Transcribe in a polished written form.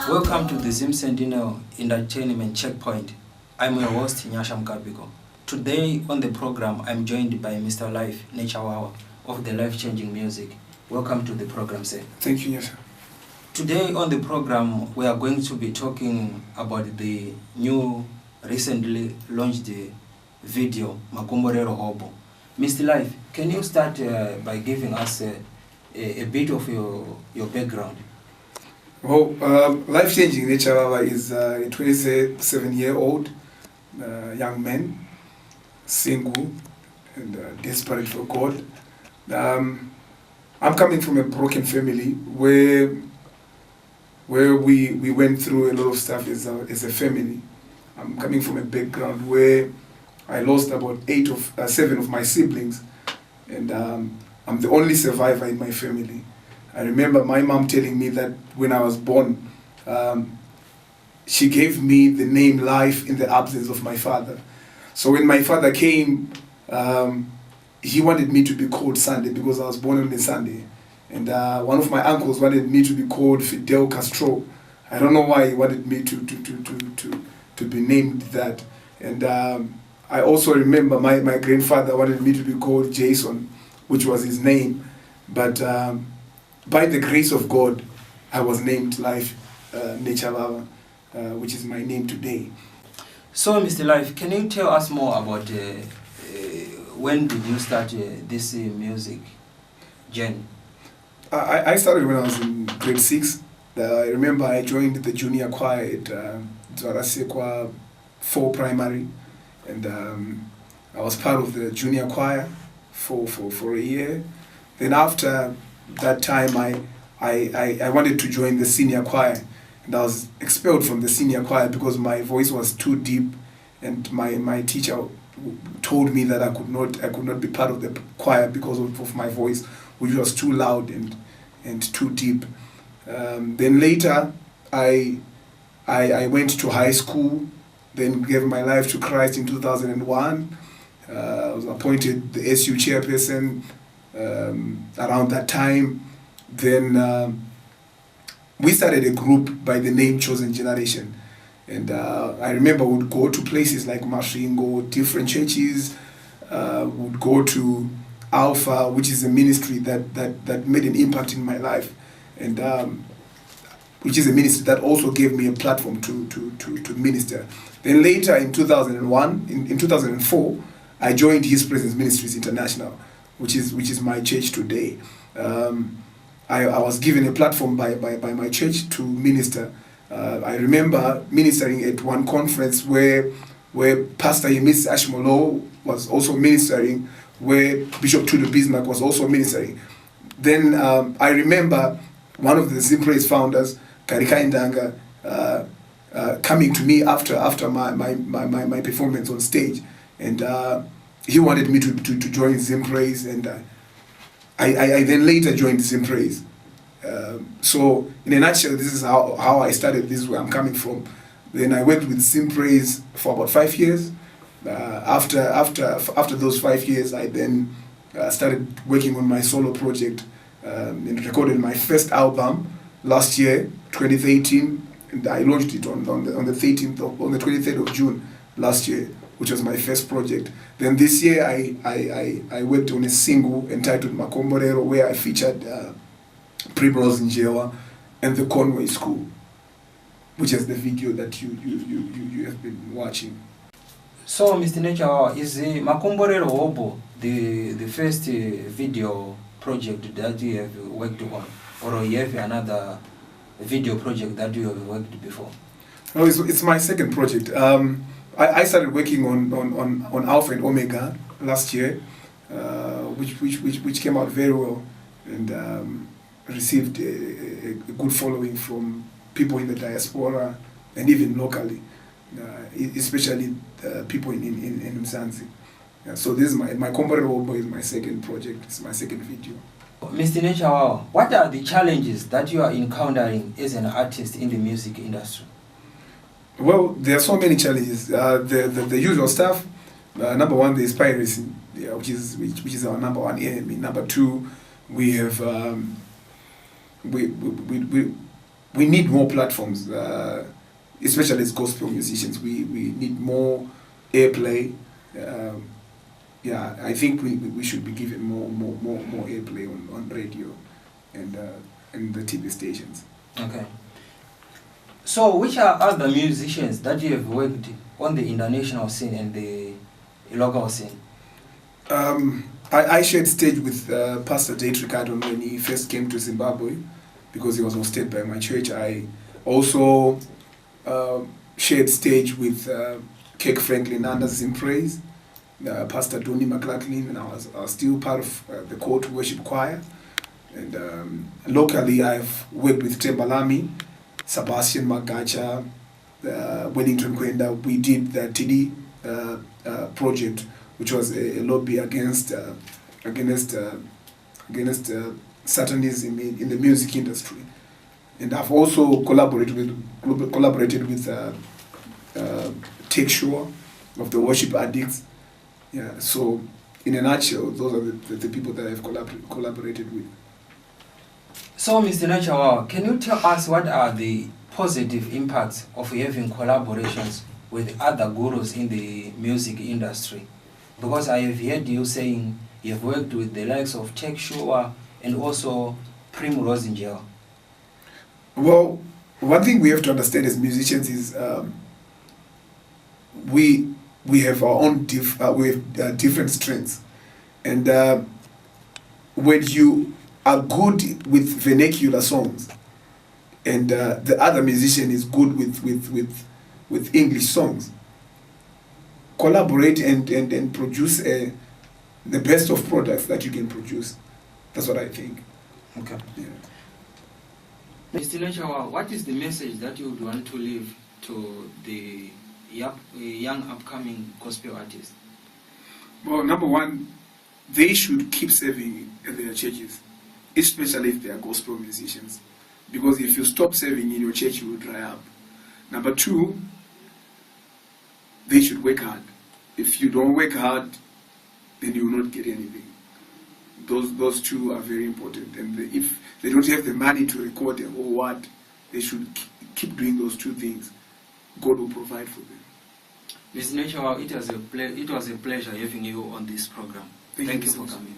Welcome to the Zimsentinel Entertainment Checkpoint. I'm your host, Nechavava. Today on the program, I'm joined by Mr. Life, Nechavava, of the Life-Changing Music. Welcome to the program, sir. Thank you, yes, sir. Today on the program, we are going to be talking about the new, recently launched video, Makomborero Hobo. Mr. Life, can you start by giving us a bit of your background? Well, Life-Changing Nechavava is a 27-year-old young man, single and desperate for God. I'm coming from a broken family where we went through a lot of stuff as a family. I'm coming from a background where I lost about 7 of my siblings, and I'm the only survivor in my family. I remember my mom telling me that when I was born, she gave me the name Life in the absence of my father. So when my father came, he wanted me to be called Sunday because I was born on a Sunday. And one of my uncles wanted me to be called Fidel Castro. I don't know why he wanted me to be named that. And I also remember my grandfather wanted me to be called Jason, which was his name. But by the grace of God, I was named Life Nechavava, which is my name today. So, Mr. Life, can you tell us more about when did you start this music journey? I started when I was in grade 6. I remember I joined the junior choir at Zwarasekwa 4 primary, and I was part of the junior choir for a year. Then after that time, I wanted to join the senior choir, and I was expelled from the senior choir because my voice was too deep, and my teacher told me that I could not be part of the choir because of my voice, which was too loud and too deep. Then later, I went to high school, then gave my life to Christ in 2001. I was appointed the SU chairperson around that time. Then we started a group by the name Chosen Generation. And I remember we would go to places like Mashingo, different churches, would go to Alpha, which is a ministry that made an impact in my life, and which is a ministry that also gave me a platform to minister. Then later in 2001, in 2004, I joined His Presence Ministries International, which is my church today. I was given a platform by my church to minister. I remember ministering at one conference where Pastor Yemis Ashmolo was also ministering, where Bishop Tudo Bismarck was also ministering. Then I remember one of the Zimpraise founders, Karika Indanga, coming to me after my performance on stage, and he wanted me to join Zimpraise, and I then later joined Zimpraise. So in a nutshell, this is how I started. This is where I'm coming from. Then I worked with Zimpraise for about 5 years. After those 5 years, I then started working on my solo project and recorded my first album last year, 2018, and I launched it on the 23rd of June last year, which was my first project. Then this year, I worked on a single entitled Makomborero, where I featured Primrose Njewa and the Conway School, which is the video that you have been watching. So, Mr. Nechavava, is Makomborero Hobo the first video project that you have worked on, or you have another video project that you have worked before? No, it's my second project. I started working on Alpha and Omega last year, which came out very well, and received a good following from people in the diaspora and even locally, especially people in Mzansi. Yeah, so this is my Komborero Hobo is my second project. It's my second video. Mr. Nechavava, what are the challenges that you are encountering as an artist in the music industry? Well, there are so many challenges. The usual stuff. Number one, there is piracy, which is our number one enemy. Number two, we have we need more platforms, especially as gospel musicians. We need more airplay. Yeah, I think we should be given more airplay on radio and the TV stations. Okay. So, which are other musicians that you have worked on the international scene and the local scene? I shared stage with Pastor Date Ricardo when he first came to Zimbabwe, because he was hosted by my church. I also shared stage with Kirk Franklin under Zim Praise, Pastor Donnie McLaughlin, and I was still part of the court worship choir. And locally, I've worked with Tembalami, Sebastian Magacha, Wellington Kwenda. We did the TD project, which was a lobby against Satanism in the music industry. And I've also collaborated with Take Sure of the Worship Addicts. Yeah. So in a nutshell, those are the people that I've collaborated with. So, Mr. Nechavava, can you tell us what are the positive impacts of having collaborations with other gurus in the music industry? Because I have heard you saying you've worked with the likes of Tech Shua and also Primrose Angel. Well, one thing we have to understand as musicians is we have our own different strengths, and when you are good with vernacular songs, and the other musician is good with English songs, collaborate and produce the best of products that you can produce. That's what I think. Okay. Yeah. Mr. Nechavava, what is the message that you would want to leave to the young upcoming gospel artists? Well, number one, they should keep serving at their churches, especially if they are gospel musicians. Because if you stop serving in your church, you will dry up. Number two, they should work hard. If you don't work hard, then you will not get anything. Those two are very important. And if they don't have the money to record a whole what, they should keep doing those two things. God will provide for them. Mr. Nechavava, it was a pleasure having you on this program. Thank you for coming.